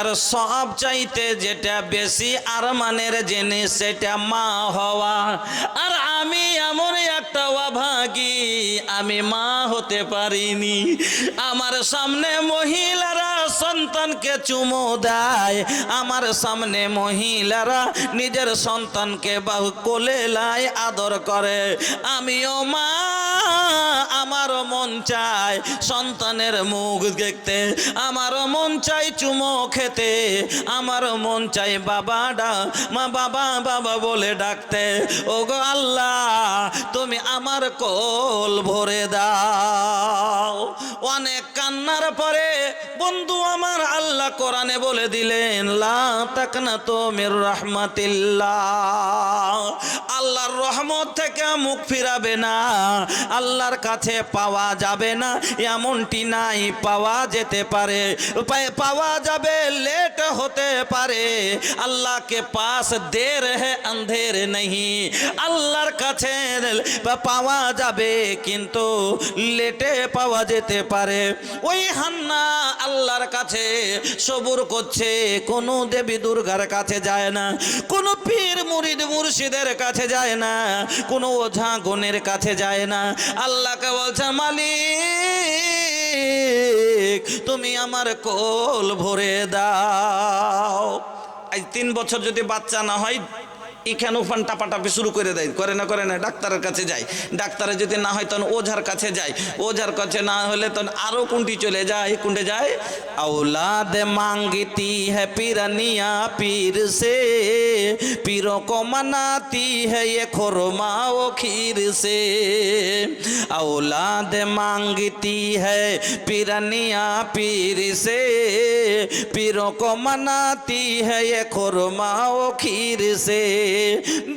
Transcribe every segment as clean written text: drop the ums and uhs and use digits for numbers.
আর সব চাইতে যেটা বেশি আরমানের জিনিস সেটা মা হওয়া। আর আমি এমন একটা অভাগী, আমি মা হতে পারিনি। আমার সামনে মহিলারা সন্তানকে চুমো দেয়, আমার সামনে মহিলারা নিজের সন্তানকে বাহু কোলে লাই আদর করে। আমিও মা, আমারও মন চায় সন্তানের মুখ দেখতে, আমারও মন চাই চুমো খেতে, আমারও মন চাই বাবা মা বাবা বাবা বলে ডাকতে। ওগো আল্লাহ, তুমি আমার কোল ভরে দাও। অনেক কান্নার পরে বন্ধু আমার আল্লাহ কোরআনে বলে দিলেন, লা তাকনাতু মির রাহমাতিল্লাহ। আল্লাহর রহমত থেকে মুখ ফিরাবে না, আল্লাহর কাছে পাওয়া যাবে না এমনটি নাই, পাওয়া যেতে পারে, পাওয়া যাবে, লেট হতে পারে। আল্লাহ কে পাস দের है अंधेर नहीं, আল্লাহর কাছে পাওয়া যাবে কিন্তু লেটে পাওয়া যেতে পারে। ওই হান্না আল্লাহর কাছে সবুর করছে, কোনো দেবী দুর্গার কাছে যায় না, কোনো পীর মুরিদ মুর্শিদের কাছে যায় না, কোনো ওঝা গণের কাছে যায় না। আল্লাহকে বলছে, মালিক তুমি আমার কোল ভরে দাও। আজ 3 বছর যদি বাচ্চা না হয়, এখানে উফান টাপাটাপি শুরু করে দেয়, করে না ডাক্তারের কাছে যায়, ডাক্তারে যদি না হয় তখন ওঝার কাছে যায়, ওঝার কাছে না হলে তখন আরো কোনটি চলে যায়, কোনটে যায়, औलाद मांगती है पीरनिया पीर से, पीरों को मनाती है ये खुरमा वो खीर से। औलाद मांगती है पीरनिया पीर से, पीरों को मनाती है ये खुरमा वो खीर से।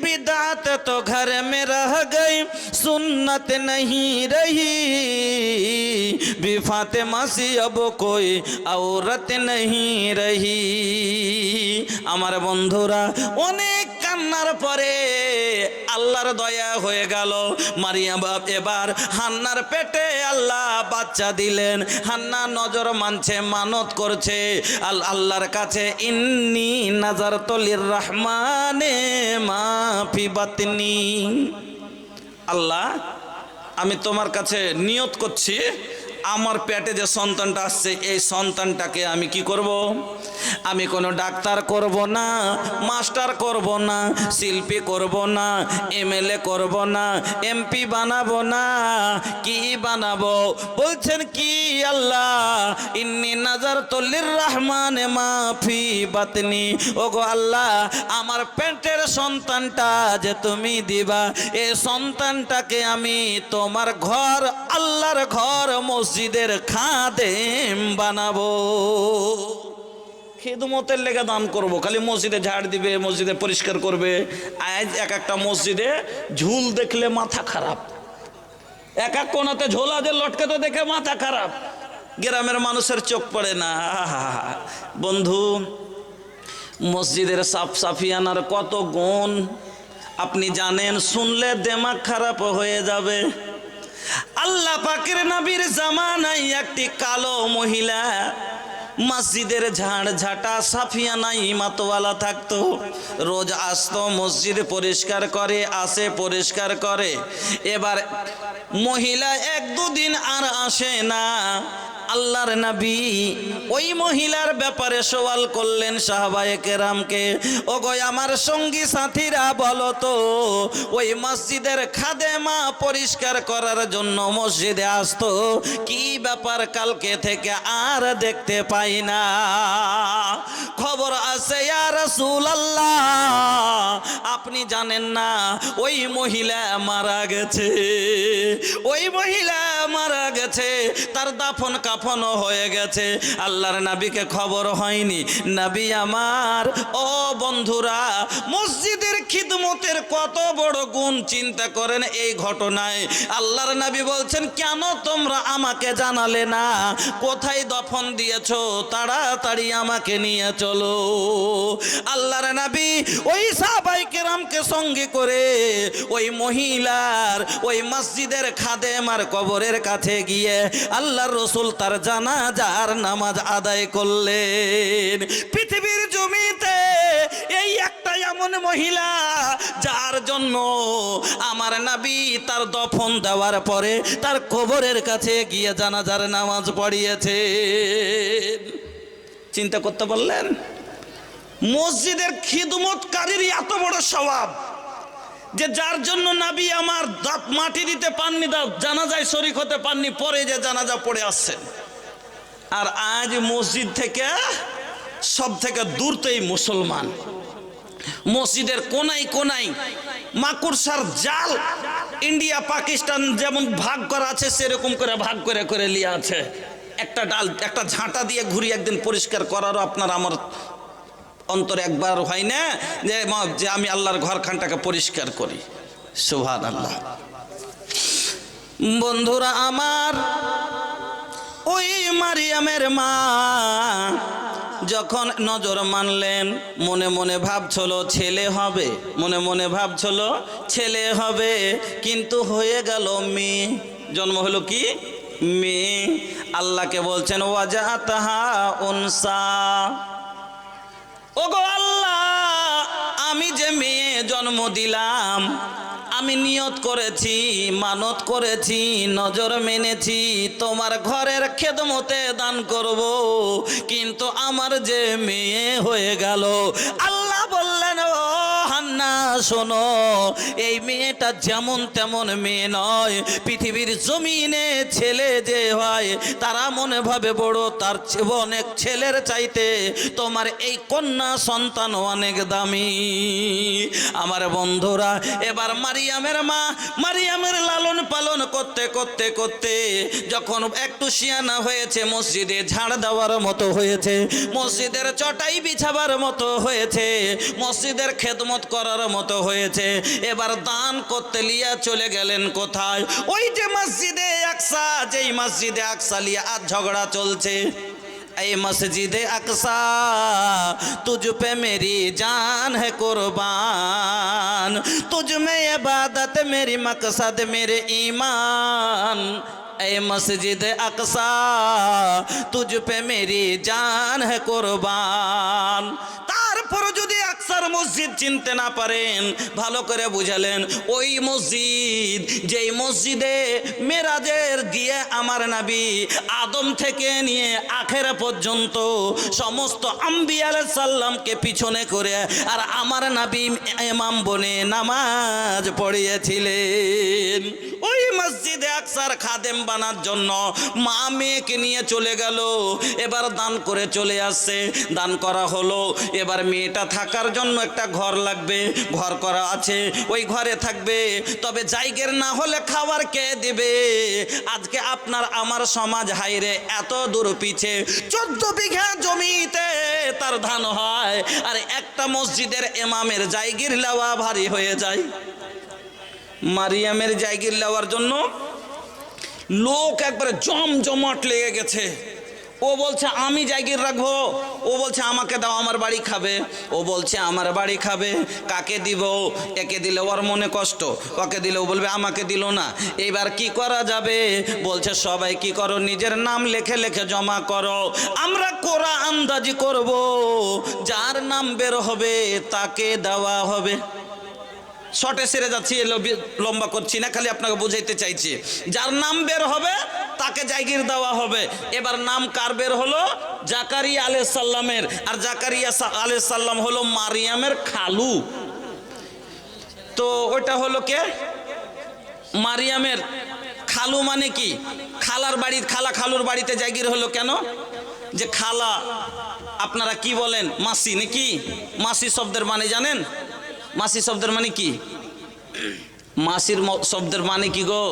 बिदात तो घर में रह गई, सुन्नत नहीं रही, भी फातिमा सी अब कोई औरत नहीं रही। আমার বন্ধুরা, অনেক কান্নার পরে আল্লাহর দয়া হয়ে গেল। মারিয়াম এবার হান্নার পেটে আল্লাহ বাচ্চা দিলেন। হান্না নজর মানছে, মানত করছে আল্লাহর কাছে, ইন্নি নাজারতু লিররহমানে মা ফি বাতনি। আল্লাহ, আমি তোমার কাছে নিয়ত করছি, আমার পেটে যে সন্তানটা আসছে এই সন্তানটাকে আমি কি করব? আমি কোনো ডাক্তার করব না, মাস্টার করব না, শিল্পী করব না, এমএলএ করব না, এমপি বানাবো না, কি বানাবো? বলছেন কি আল্লাহ, ইন্নি নাজারতু লিররহমানে মা ফি বাতনি। ওগো আল্লাহ, আমার পেটের সন্তানটা যে তুমি দিবা, এই সন্তানটাকে আমি তোমার ঘর, আল্লাহর ঘর, মসজিদের খাদেম বানাবো। খিদমতের লেগে দান করব, খালি মসজিদে ঝাড় দিবে, মসজিদে পরিষ্কার করবে। আজ এক একটা মসজিদে ঝুল দেখলে মাথা খারাপ, এক এক কোনাতে ঝোলা যে লটকে তো দেখে মাথা খারাপ, গ্রামের মানুষের চোখ পড়ে না। বন্ধু, মসজিদের সাফ সাফিয়ানার কত গুণ আপনি জানেন, শুনলে দেমাগ খারাপ হয়ে যাবে। আল্লাহ পাকের নবীর জামানায় একটি কালো মহিলা মসজিদের ঝাড় ঝাঁটা সাফিয়ানা ইমাতওয়ালা থাকতো। রোজ আসতো, মসজিদ পরিষ্কার করে, আসে পরিষ্কার করে। এবার মহিলা 1-2 দিন আর আসে না। আল্লাহর নবী ওই মহিলার ব্যাপারে সওয়াল করলেন সাহাবায়ে কেরামকে, ওগো আমার সঙ্গী সাথীরা বলো তো, ওই মসজিদের খাদেমা পরিষ্কার করার জন্য মসজিদে আসতো, কি ব্যাপার কালকে থেকে আর দেখতে পাই না? খবর আছে ইয়া রাসূলুল্লাহ, আপনি জানেন না ওই মহিলা মারা গেছে, ওই মহিলা মারা গেছে, তার দাফন কাফনও হয়ে গেছে। আল্লাহর নবীকে খবর হয়নি। নবী আমার, ও বন্ধুরা, মসজিদের খিদমতের কত বড় গুণ চিন্তা করেন এই ঘটনায়। আল্লাহর নবী বলছেন, কেন তোমরা আমাকে জানালে না? কোথায় দফন দিয়েছো? তাড়াতাড়ি আমাকে নিয়ে চলো। আল্লাহর নবী ওই সাহাবায়ে কেরামকে সঙ্গে করে ওই মহিলার ওই মসজিদের খাদেমার কবরের কাছে গিয়ে আল্লাহর রাসূল তার জানাজার নামাজ আদায় করলেন। পৃথিবীর জমিতে এই একটা এমন মহিলা যার জন্য আমার নবী তার দফন দেওয়ার পরে তার কবরের কাছে গিয়ে জানাজার নামাজ পড়িয়েছে। চিন্তা করতে পারলেন? মসজিদের খিদমতকারীর এত বড় স্বভাব যে যার জন্য নবী আমার দাঁত মাটি দিতে পাননি, জানাজায় শরীক হতে পাননি, পরে যে জানাজা পড়ে আসছেন। আর আজ মসজিদ থেকে সব থেকে দূরতেই মুসলমান, মসজিদের কোনায় কোনায় মাকুড়সার জাল ইন্ডিয়া পাকিস্তান যেমন ভাগ করা আছে সেরকম করে ভাগ করে করে লিয়ে আছে। একটা ডাল একটা ঝাঁটা দিয়ে ঘুরি একদিন পরিষ্কার করারও আপনার আমার অন্তরে একবার হয় না যে আমি আল্লাহর ঘরখানটাকে পরিষ্কার করি। সুবহানাল্লাহ। বন্ধুরা আমার, ওই মারিয়ামের মা যখন নজর মানলেন, মনে মনে ভাবছিল ছেলে হবে, মনে মনে ভাবছিল ছেলে হবে, কিন্তু হয়ে গেল মেয়ে। জন্ম হলো কি? মেয়ে। আল্লাহকে বলছেন ওয়াজাতাহা উনসা, ওগো আল্লাহ, আমি যে মেয়ে জন্ম দিলাম, আমি নিয়ত করেছি, মানত করেছি, নজর মেনেছি, তোমার ঘরের খেদমতে দান করব, কিন্তু আমার যে মেয়ে হয়ে গেল। আল্লাহ বললেন ও হান্না শোনো, এই মেয়েটা যেমন তেমন মেয়ে নয়। পৃথিবীর জমিনে ছেলে যে হয় তারা মনে ভাবে বড়, তার অনেক ছেলের চাইতে তোমার এই কন্যা সন্তান অনেক দামি। আমার বন্ধুরা, এবার মারিয়ামের মা মারিয়ামের লালন পালন করতে করতে করতে যখন একটু শিয়ানা হয়েছে, মসজিদে ঝাড় দেওয়ার মতো হয়েছে, মসজিদের চটাই বিছাবার মতো হয়েছে, মসজিদের খেদমত করার মতো হয়েছে, এবার দান করতে লিয়া চলে গেলেন কোথায়? ওই যে মসজিদে আকসা, যেই মসজিদে আকসা লিয়া আজ ঝগড়া চলছে। ऐ मस्जिद अक्सा तुझ पे मेरी जान है कुर्बान, तुझ में इबादत मेरी मकसद मेरे ईमान। ऐ मस्जिद अक्सा तुझ पे मेरी जान है कुर्बान। তারপর যদি আকসার মসজিদ চিনতে না পারেন, ভালো করে বুঝালেন ওই মসজিদ যেই মসজিদে মেরাজের গিয়ে আমার নবী আদম থেকে নিয়ে আখেরা পর্যন্ত সমস্ত আম্বিয়া আলাইহিস সালামকে পিছনে করে আর আমার নবী ইমাম বনে নামাজ পড়িয়েছিলেন। ওই মসজিদে আকসার খাদেম বানার জন্য মা মেয়েকে নিয়ে চলে গেল। এবার দান করে চলে আসছে, দান করা হলো। এবার মেয়েটা থাকার জন্য একটা ঘর লাগবে, ঘর করা আছে, ওই ঘরে থাকবে। তবে জায়গার না হলে খাবার কে দেবে? আজকে আপনার আমার সমাজ হাইরে এত দূর পিছে 14 বিঘা জমিতে তার ধান হয়, আর একটা মসজিদের ইমামের জায়গির লওয়া ভারী হয়ে যায়। মারিয়ামের জায়গির লওয়ার জন্য লোক একবারে জমজমাট লেগে গেছে। ও বলছে আমি জায়গির রাখবো, ও বলছে আমাকে দাও, আমার বাড়ি খাবে, ও বলছে আমার বাড়ি খাবে। কাকে দিব? একে দিলে ওর মনে কষ্ট, ওকে দিলেও বলবে আমাকে দিল না। এইবার কি করা যাবে? বলছে সবাই কি করো, নিজের নাম লেখে লেখে জমা করো, আমরা কোরা আন্দাজি করব, যার নাম বের হবে তাকে দেওয়া হবে। শর্টে সেরে যাচ্ছি, লম্বা করছি না, খালি আপনাকে বুঝাইতে চাইছি। যার নাম বের হবে তাকে জায়গির দেওয়া হবে। এবার নাম কার বের হলো? জাকারিয়া আলাইহিস সালামের। আর জাকারিয়া আলাইহিস সালাম হলো মারিয়ামের খালু। তো ওইটা হলো কে? মারিয়ামের খালু। মানে কি? খালার বাড়ি, খালা খালুর বাড়িতে জায়গির হলো কেন? যে খালা আপনারা কি বলেন? মাসি নাকি? মাসি শব্দের মানে জানেন? মাসি শব্দের মানে কি? মাসির শব্দের মানে কি গো?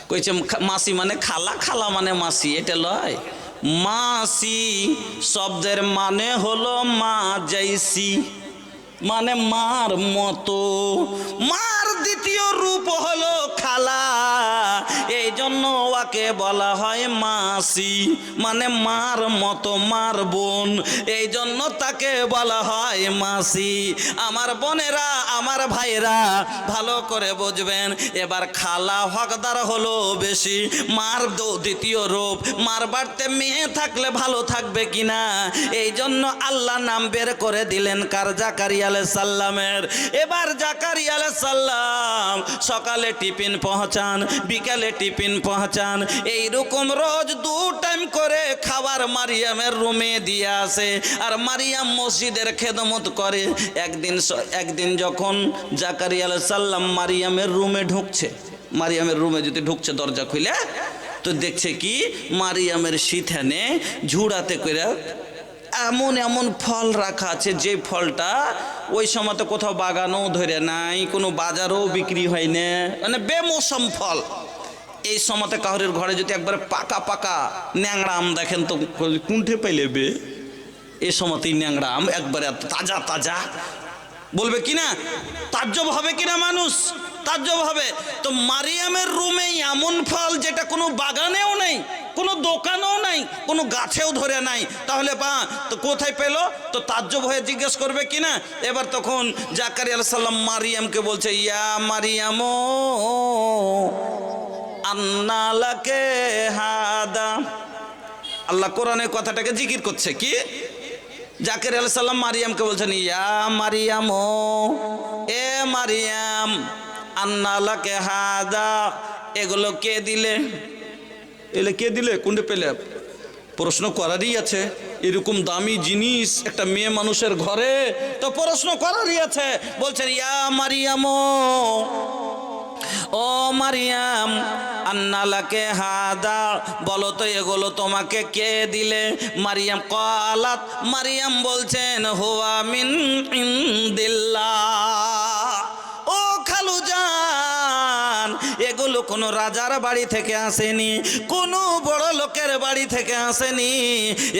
কইছে মাসি মানে খালা, খালা মানে মাসি, এটা লয়। মাসি শব্দের মানে হলো মা জৈসি, মানে মার মতো। মার দ্বিতীয় রূপ হলো খালা। এই জন্য হাওয়াকে বলা হয় মাসি, মানে মার মতো, মার বোন, এই জন্য তাকে বলা হয় মাসি। আমার বোনেরা, আমার ভাইরা ভালো করে বুঝবেন। এবার খালা হকদার হলো বেশি, মার দ্বিতীয় রূপ। মার বাড়িতে মেয়ে থাকলে ভালো থাকবে কিনা, এই জন্য আল্লাহ নাম বের করে দিলেন কার? জাকারিয়া আলাইহিস সালামের। এবার জাকারিয়া আলাইহিস সালাম সকালে টিফিন পৌঁছান, বিকালে টিফিন পৌঁছান, এইরকম রোজ 2 টাইম করে খাবার মারিয়ামের রুমে দিয়ে আসে। আর মারিয়াম মসজিদের খেদমত করে। একদিন যখন জাকারিয়া আলাইহিস সালাম মারিয়ামের রুমে ঢুকছে, মারিয়ামের রুমে যদি ঢুকছে দরজা খুলে, তো দেখছে কি মারিয়ামের সিথানে ঝুড়াতে করে এমন এমন ফল রাখা আছে, যে ফলটা ওই সময় তো কোথাও বাগানও ধরে নাই, কোনো বাজারও বিক্রি হয় না, মানে বেমৌসম ফল। এই সময়তে কাহরের ঘরে যদি একবারে পাকা পাকা ন্যাংরা আম দেখেন তো কুণ্ঠে পাইলে বে, এই সময়তেই ন্যাংরা আম একবারে তাজা তাজা, বলবে কিনা, তাজ্জব হবে কিনা মানুষ, তাজ্জব হবে। তো মারিয়ামের রুমে এমন ফল যেটা কোনো বাগানেও নেই, কোনো দোকানেও নাই, কোনো গাছেও ধরে নাই, তাহলে তো কোথায় পেলো? তো তাজ্জব হয়ে জিজ্ঞেস করবে কিনা। এবার তখন জাকারিয়া আলাইহিস সালাম মারিয়ামকে বলছে, ইয়া মারিয়াম আন্না লাকে হাদা। আল্লাহ কোরআনে কথাটাকে জিকির করছে কি? জাকারিয়া আলাইহিস সালাম মারিয়ামকে বলছেন, ইয়া মারিয়াম, এ মারিয়াম, আন্না লাকে হাদা, এগুলো কে দিলে? এলে কে দিলে? কোনটা পেলে? প্রশ্ন করারই আছে। এরকম দামি জিনিস একটা মেয়ে মানুষের ঘরে, তো প্রশ্ন করারই আছে। বলছেন, ইয়া মারিয়াম, ও মারিয়াম, আন্না লাকে হাদা, বলো তো এগুলো তোমাকে কে দিলে? মারিয়াম ক্বালাত, মারিয়াম বলছেন, হুয়া মিন ইনদিল্লাহ। ও খালুজান, এগুলো কোনো রাজার বাড়ি থেকে আসেনি, কোনো বড় লোকের বাড়ি থেকে আসেনি,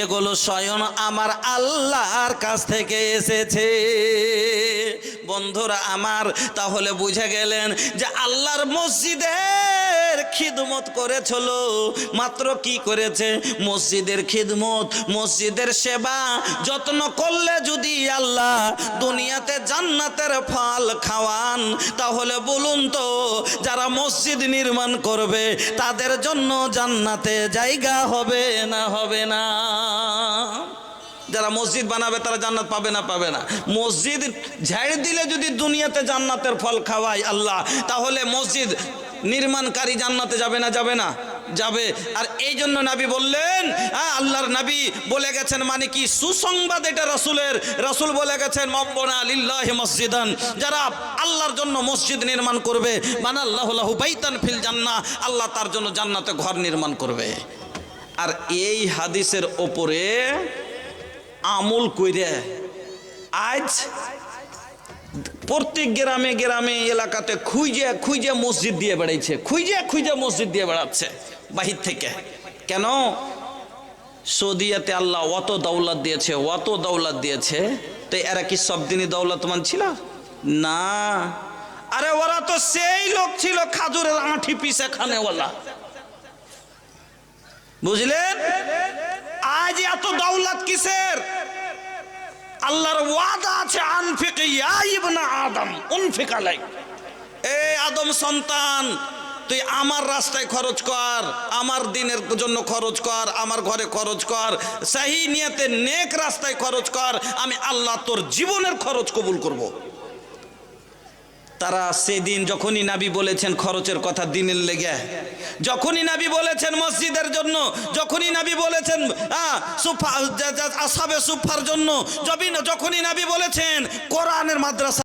এগুলো স্বয়ং আমার আল্লাহর কাছ থেকে এসেছে। বন্ধুরা আমার, তাহলে বুঝে গেলেন যে আল্লাহর মসজিদের খিদমত করেছিল। মাত্র কি করেছে? মসজিদের খিদমত, মসজিদের সেবা যত্ন করলে যদি আল্লাহ দুনিয়াতে জান্নাতের ফল খাওয়ান, তাহলে বলুন তো যারা মসজিদ নির্মাণ করবে তাদের জন্য জান্নাতে জায়গা হবে না হবে না? যারা মসজিদ বানাবে তারা জান্নাত পাবে না পাবে না? মসজিদ ঝাড় দিলে যদি দুনিয়াতে জান্নাতের ফল খাওয়ায় আল্লাহ, তাহলে মসজিদ নির্মাণকারী জান্নাতে যাবে না যাবে না? যাবে। আর এই জন্য নবী বললেন, আল্লাহর নবী বলে গেছেন, মানে কি সুসংবাদ এটা রাসূলের। রাসূল বলে গেছেন, মাব্বানা লিল্লাহি মসজিদান, যারা আল্লাহর জন্য মসজিদ নির্মাণ করবে, বানাল্লাহু লাহু বাইতান ফিল জান্নাহ, আল্লাহ তার জন্য জান্নাতে ঘর নির্মাণ করবে। আর এই হাদিসের ওপরে আমল কইরে আজ প্রত্যেক গ্রামে গ্রামে এলাকাতে খুঁজে খুঁজে মসজিদ দিয়ে বেড়াইছে, খুঁজে খুঁজে মসজিদ দিয়ে বেড়াচ্ছে বাহির থেকে। কেন? সৌদিয়াতে আল্লাহ অত দৌলত দিয়েছে, অত দৌলত দিয়েছে, তো এরা কি সব দিনই দৌলতমান ছিল না? আরে ওরা তো সেই লোক ছিল খাজুরের আঁঠি পিছে খানেওয়ালা, বুঝলেন? আজ এত দৌলত কিসের? আল্লাহর ওয়াদা আছে, আনফিক ইয়া ইবনা আদম উনফিক আলাইক, এ আদম সন্তান, তুই আমার রাস্তায় খরচ কর, আমার দিনের জন্য খরচ কর, আমার ঘরে খরচ কর, সহি নিয়তে নেক রাস্তায় খরচ কর, আমি আল্লাহ তোর জীবনের খরচ কবুল করব। তারা সেদিন যখনই নবী বলেছেন খরচের কথা দিনের লেগে, যখনই নবী বলেছেন মসজিদের জন্য, যখনই নবী বলেছেন আসহাবে সুফার জন্য, যখনই নবী বলেছেন কোরআনের মাদ্রাসা